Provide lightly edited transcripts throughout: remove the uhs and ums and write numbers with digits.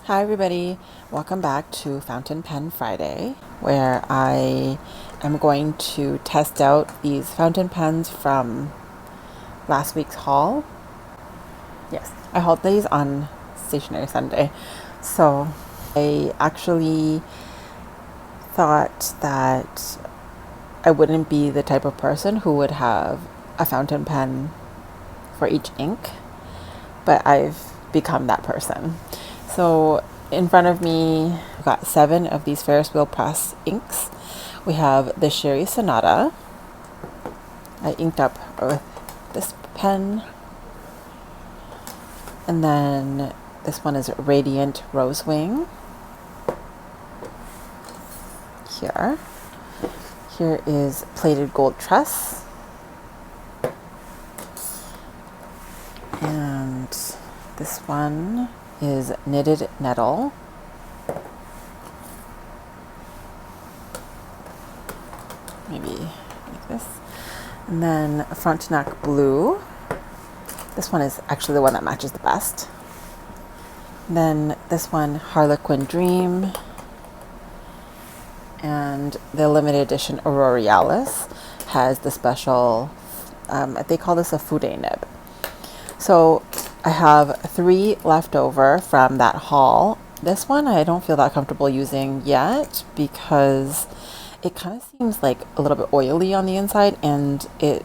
Hi everybody, welcome back to Fountain Pen Friday, where I am going to test out these fountain pens from last week's haul. Yes, I hauled these on Stationery Sunday. So I actually thought that I wouldn't be the type of person who would have a fountain pen for each ink, but I've become that person. So in front of me, I've got 7 of these Ferris wheel press inks. We have the Sherry Sonata. I inked up with this pen. And then this one is Radiant Rosewing. Here is Plated Gold Tress. And this one is Knitted Nettle. Maybe like this. And then Frontenac Blue. This one is actually the one that matches the best. And then this one, Harlequin Dream. And the limited edition Auroralis has the special, they call this a Fude nib. So I have 3 left over from that haul. This one I don't feel that comfortable using yet because it kind of seems like a little bit oily on the inside, and it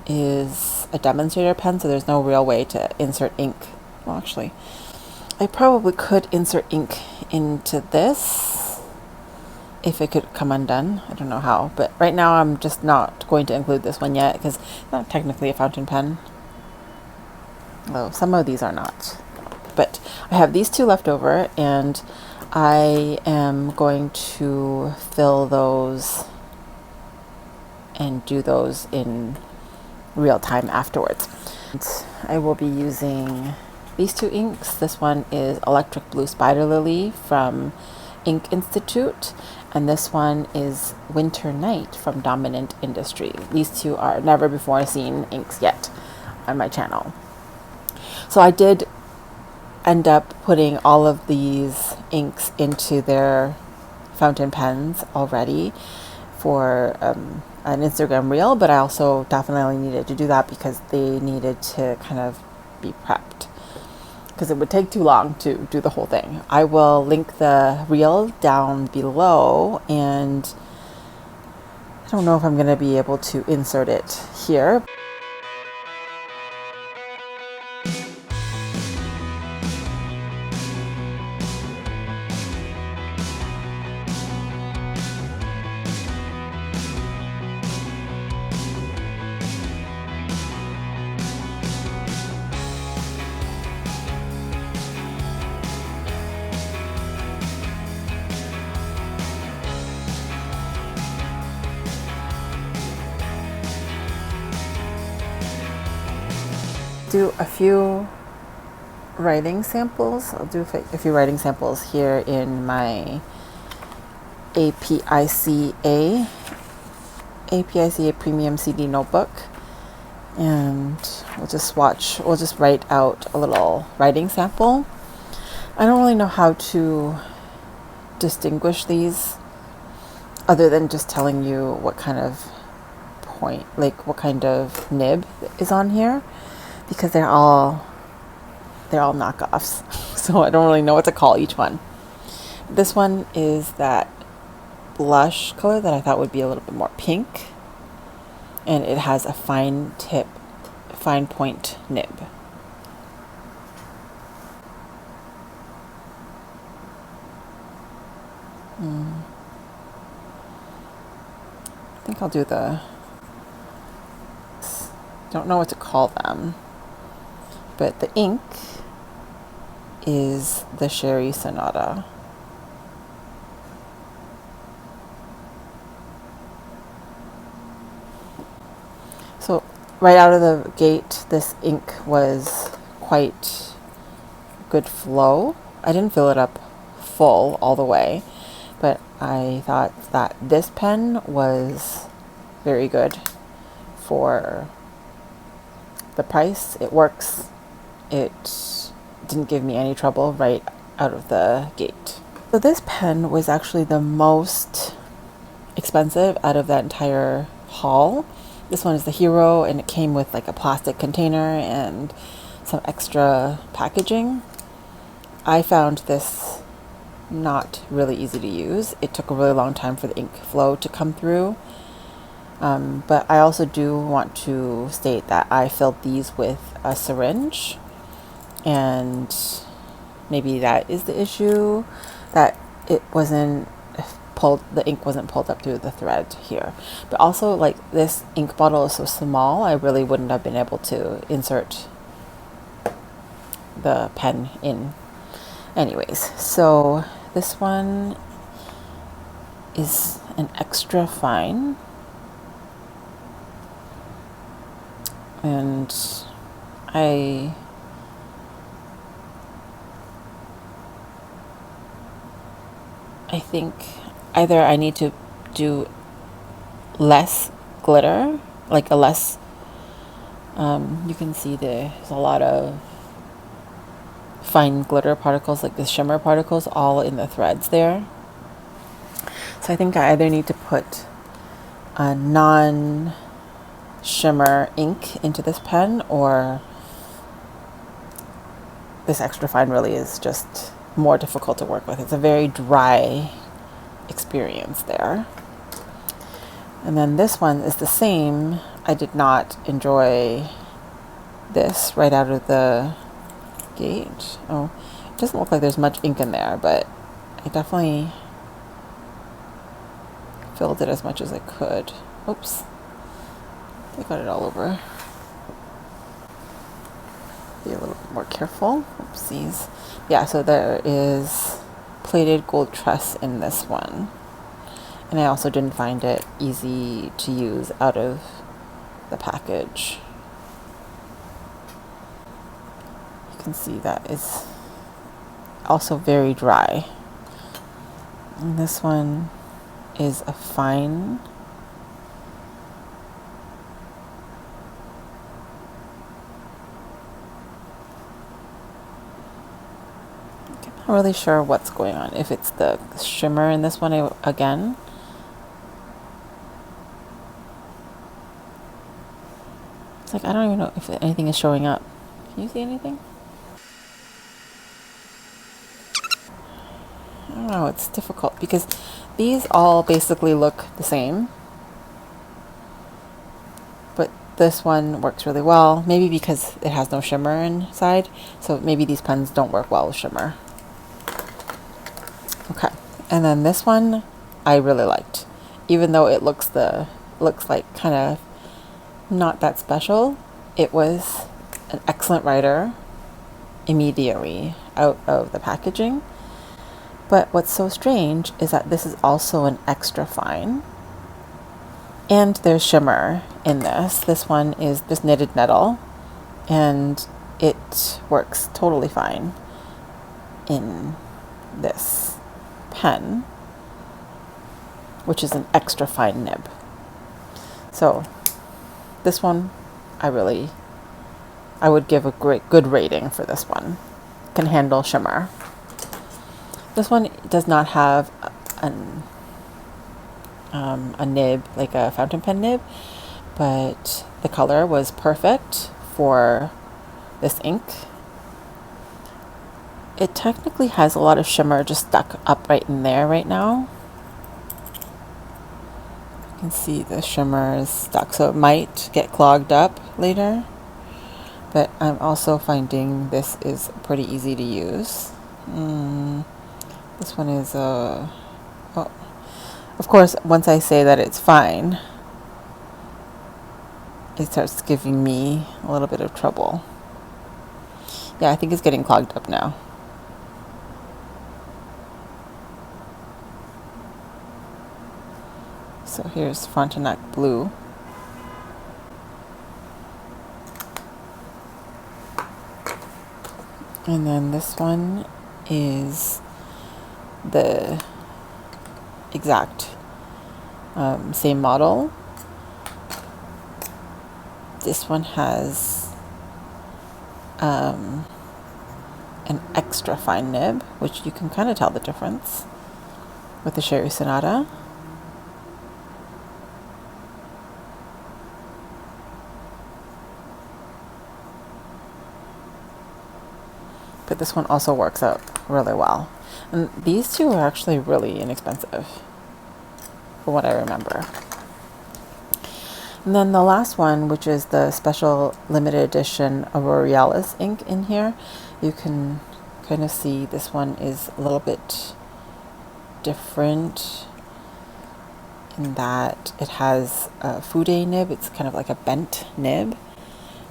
is a demonstrator pen, so there's no real way to insert ink. Well, actually, I probably could insert ink into this if it could come undone. I don't know how, but right now I'm just not going to include this one yet because it's not technically a fountain pen. Oh, some of these are not. But I have these 2 left over, and I am going to fill those and do those in real time afterwards. And I will be using these 2 inks. This one is Electric Blue Spider Lily from Ink Institute, and this one is Winter Night from Dominant Industry. These 2 are never before seen inks yet on my channel. So I did end up putting all of these inks into their fountain pens already for an Instagram reel, but I also definitely needed to do that because they needed to kind of be prepped because it would take too long to do the whole thing. I will link the reel down below, and I don't know if I'm going to be able to insert it here. Do a few writing samples. I'll do a few writing samples here in my APICA Premium CD notebook, and we'll just write out a little writing sample. I don't really know how to distinguish these other than just telling you what kind of point, like what kind of nib is on here, because they're all knockoffs. So I don't really know what to call each one. This one is that blush color that I thought would be a little bit more pink, and it has a fine point nib. I think I'll do don't know what to call them, but the ink is the Sherry Sonata. So right out of the gate, this ink was quite good flow. I didn't fill it up full all the way, but I thought that this pen was very good for the price. It works. It didn't give me any trouble right out of the gate. So this pen was actually the most expensive out of that entire haul. This one is the Hero, and it came with like a plastic container and some extra packaging. I found this not really easy to use. It took a really long time for the ink flow to come through. But I also do want to state that I filled these with a syringe, and maybe that is the issue, that it wasn't pulled, the ink wasn't pulled up through the thread here. But also, like, this ink bottle is so small, I really wouldn't have been able to insert the pen in. Anyways, so this one is an extra fine, and I think either I need to do less glitter, like a less, you can see there's a lot of fine glitter particles, like the shimmer particles, all in the threads there. So I think I either need to put a non-shimmer ink into this pen, or this extra fine really is just more difficult to work with. It's a very dry experience there. And then this one is the same. I did not enjoy this right out of the gate. Oh, it doesn't look like there's much ink in there, but I definitely filled it as much as I could. Oops, I got it all over. Be a little bit more careful. Oopsies. Yeah, so there is plated gold truss in this one, and I also didn't find it easy to use out of the package. You can see that is also very dry. And this one is a fine. I'm not really sure what's going on. If it's the shimmer in this one again. It's like, I don't even know if anything is showing up. Can you see anything? I don't know, it's difficult because these all basically look the same. But this one works really well, maybe because it has no shimmer inside. So maybe these pens don't work well with shimmer. Okay, and then this one I really liked, even though it looks like kind of not that special. It was an excellent writer immediately out of the packaging. But what's so strange is that this is also an extra fine, and there's shimmer in this. This one is just knitted metal, and it works totally fine in this pen, which is an extra fine nib. So this one, I would give a good rating for this one. Can handle shimmer. This one does not have a nib, like a fountain pen nib, but the color was perfect for this ink. It technically has a lot of shimmer just stuck up right in there right now. You can see the shimmer is stuck, so it might get clogged up later. But I'm also finding this is pretty easy to use. This one is oh, of course, once I say that it's fine, it starts giving me a little bit of trouble. Yeah, I think it's getting clogged up now. So here's Frontenac Blue. And then this one is the exact same model. This one has an an extra fine nib, which you can kind of tell the difference with the Sherry Sonata. But this one also works out really well. And these two are actually really inexpensive, from what I remember. And then the last one, which is the special limited edition Auroralis ink in here, you can kind of see this one is a little bit different in that it has a fude nib. It's kind of like a bent nib,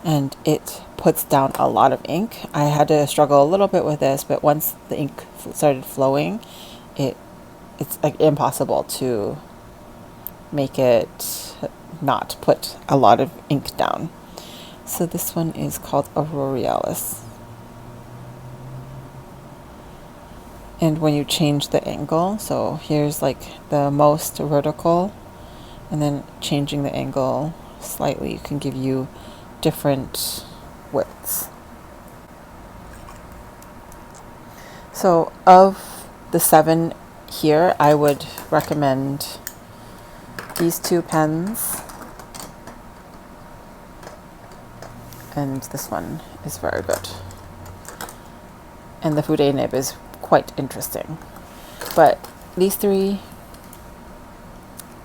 and it puts down a lot of ink. I had to struggle a little bit with this, but once the ink started flowing, it's like impossible to make it not put a lot of ink down. So this one is called Auroralis. And when you change the angle, so here's like the most vertical, and then changing the angle slightly can give you different widths. So of the 7 here, I would recommend these 2 pens, and this one is very good. And the fude nib is quite interesting. But these 3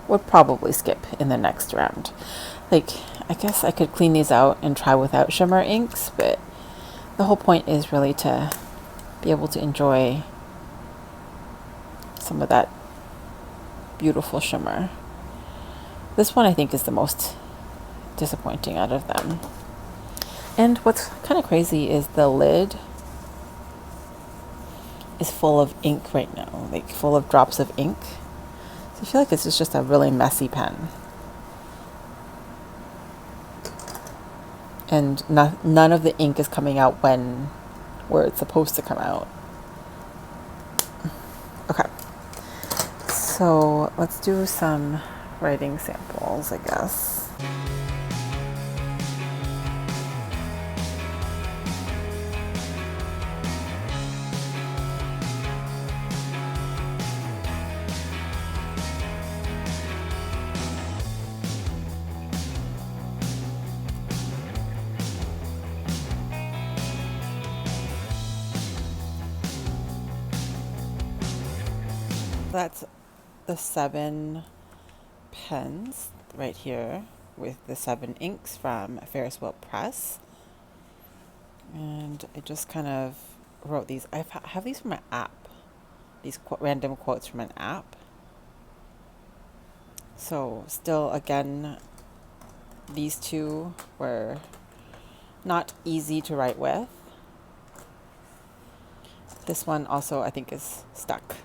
would probably skip in the next round. Like, I guess I could clean these out and try without shimmer inks, but the whole point is really to be able to enjoy some of that beautiful shimmer. This one I think is the most disappointing out of them. And what's kind of crazy is the lid is full of ink right now, like full of drops of ink. So I feel like this is just a really messy pen. And none of the ink is coming out where it's supposed to come out. Okay, so let's do some writing samples, I guess. That's the 7 pens right here with the 7 inks from Ferris Wheel Press. And I just kind of wrote these. I have these from an app, these random quotes from an app. So still, again, these 2 were not easy to write with. This one also I think is stuck.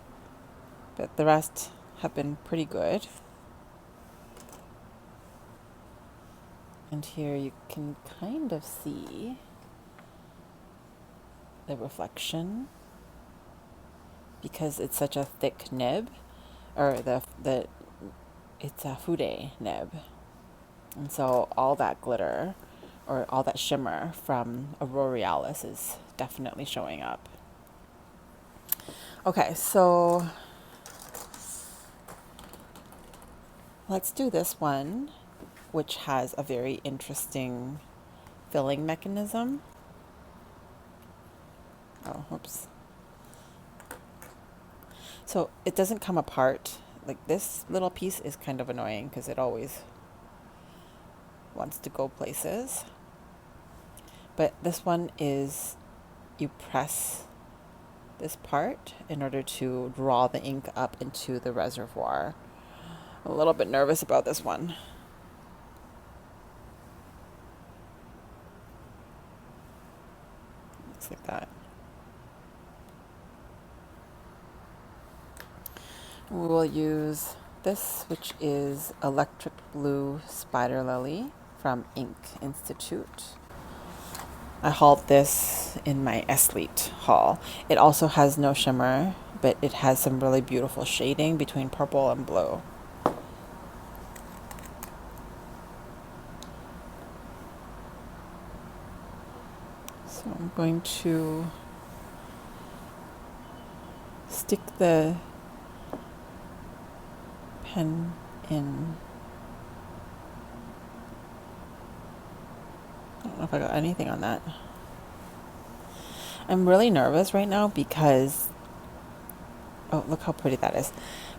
But the rest have been pretty good. And here you can kind of see the reflection because it's such a thick nib, or it's a fude nib. And so all that glitter or all that shimmer from Auroralis is definitely showing up. Okay, so let's do this one, which has a very interesting filling mechanism. Oh, whoops. So it doesn't come apart. Like, this little piece is kind of annoying because it always wants to go places. But this one is, you press this part in order to draw the ink up into the reservoir. I'm a little bit nervous about this one. Looks like that. We will use this, which is Electric Blue Spider Lily from Ink Institute. I hauled this in my Esleet haul. It also has no shimmer, but it has some really beautiful shading between purple and blue. So I'm going to stick the pen in. I don't know if I got anything on that. I'm really nervous right now because, oh, look how pretty that is.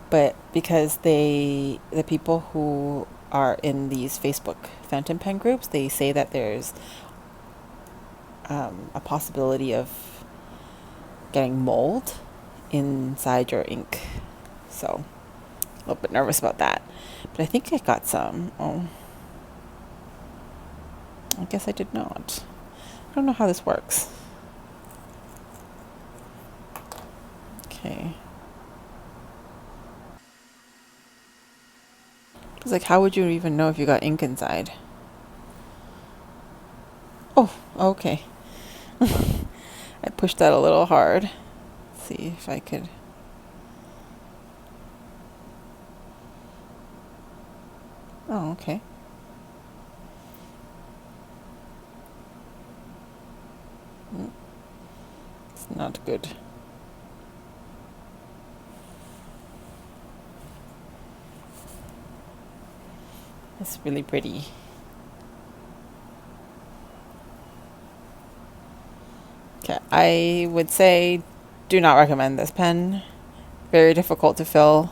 But because the people who are in these Facebook fountain pen groups, they say that there's a possibility of getting mold inside your ink. So a little bit nervous about that. But I think I got some. Oh, I guess I did not. I don't know how this works. Okay. It's like, how would you even know if you got ink inside? Oh, okay. I pushed that a little hard. Let's see if I could. Oh, okay. It's not good. It's really pretty. Okay, I would say do not recommend this pen. Very difficult to fill.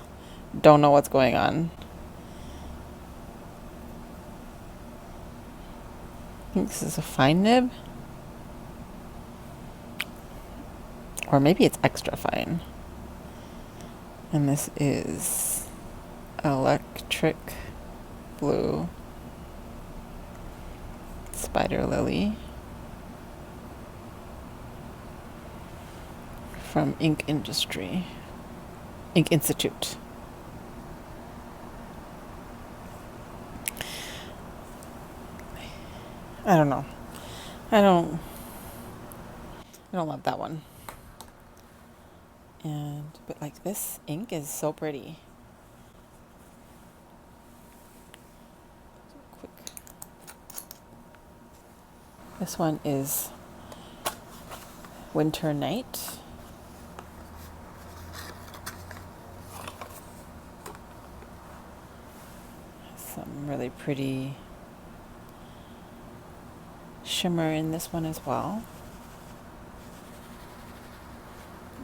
Don't know what's going on. I think this is a fine nib. Or maybe it's extra fine. And this is electric blue spider lily from Ink Institute. I don't know. I don't love that one. But like, this ink is so pretty. Quick. This one is Winter Night. Some really pretty shimmer in this one as well.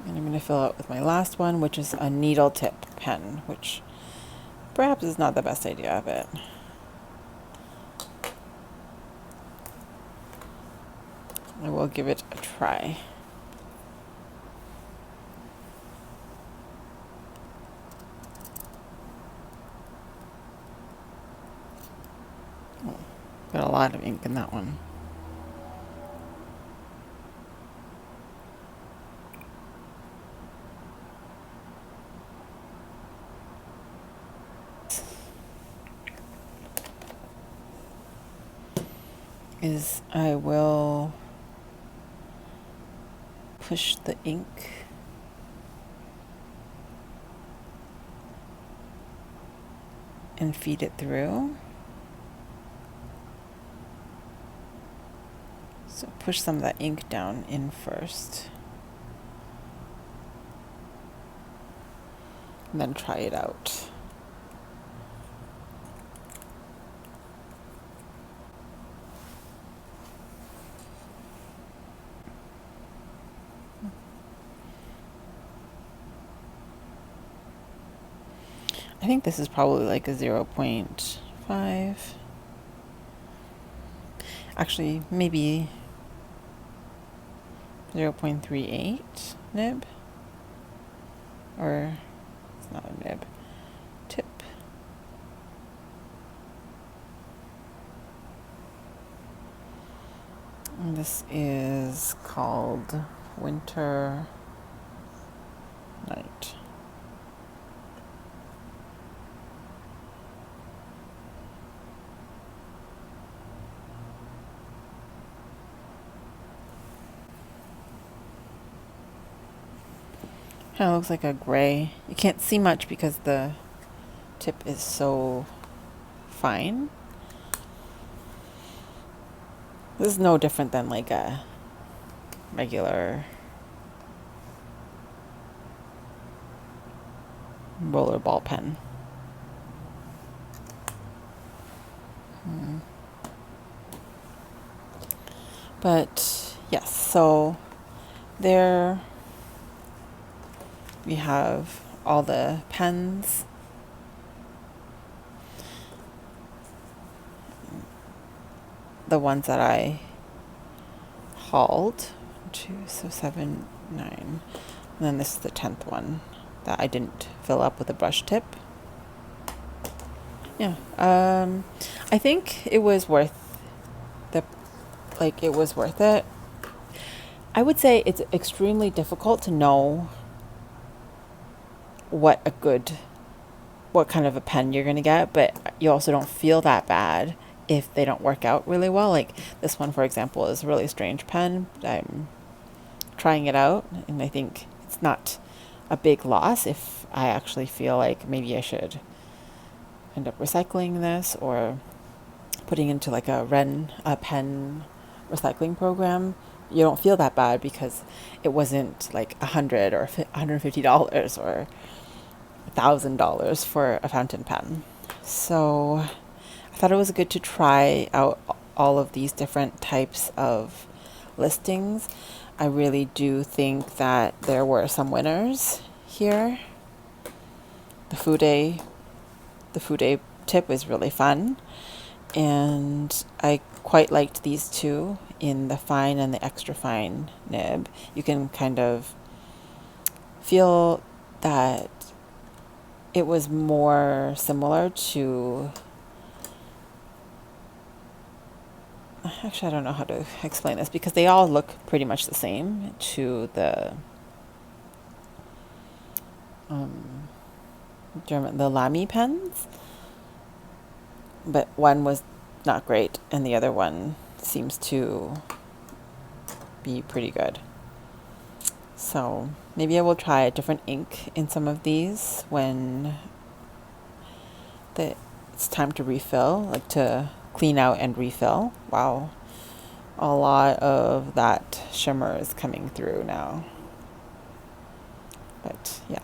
And I'm going to fill out with my last one, which is a needle tip pen, which perhaps is not the best idea of it. I will give it a try. Oh, got a lot of ink in that one. I will push the ink and feed it through. So push some of that ink down in first, and then try it out. I think this is probably like a 0.5. Actually, maybe 0.38 nib. Or it's not a nib. Tip. And this is called Winter Night. Kind of looks like a gray. You can't see much because the tip is so fine. This is no different than like a regular roller ball pen. But yes, so there we have all the pens. The ones that I hauled. 2, so 7, 9. And then this is the 10th one that I didn't fill up with a brush tip. Yeah. I think it was worth it was worth it. I would say it's extremely difficult to know what kind of a pen you're going to get, but you also don't feel that bad if they don't work out really well. Like this one, for example, is a really strange pen. I'm trying it out, and I think it's not a big loss if I actually feel like maybe I should end up recycling this or putting into like a pen recycling program. You don't feel that bad because it wasn't like $100 or $150 or $1,000 for a fountain pen. So I thought it was good to try out all of these different types of listings. I really do think that there were some winners here. The Fude tip is really fun, and I quite liked these two in the fine and the extra fine nib. You can kind of feel that it was more similar to, actually I don't know how to explain this because they all look pretty much the same to the the Lamy pens, but one was not great and the other one seems to be pretty good. So maybe I will try a different ink in some of these when it's time to refill, like to clean out and refill. Wow, a lot of that shimmer is coming through now. But yeah,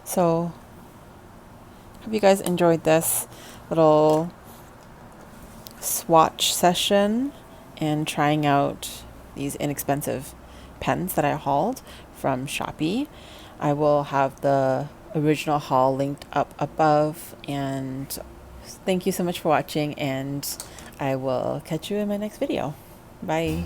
so hope you guys enjoyed this little swatch session and trying out these inexpensive pens that I hauled from Shopee. I will have the original haul linked up above, and thank you so much for watching, and I will catch you in my next video. Bye.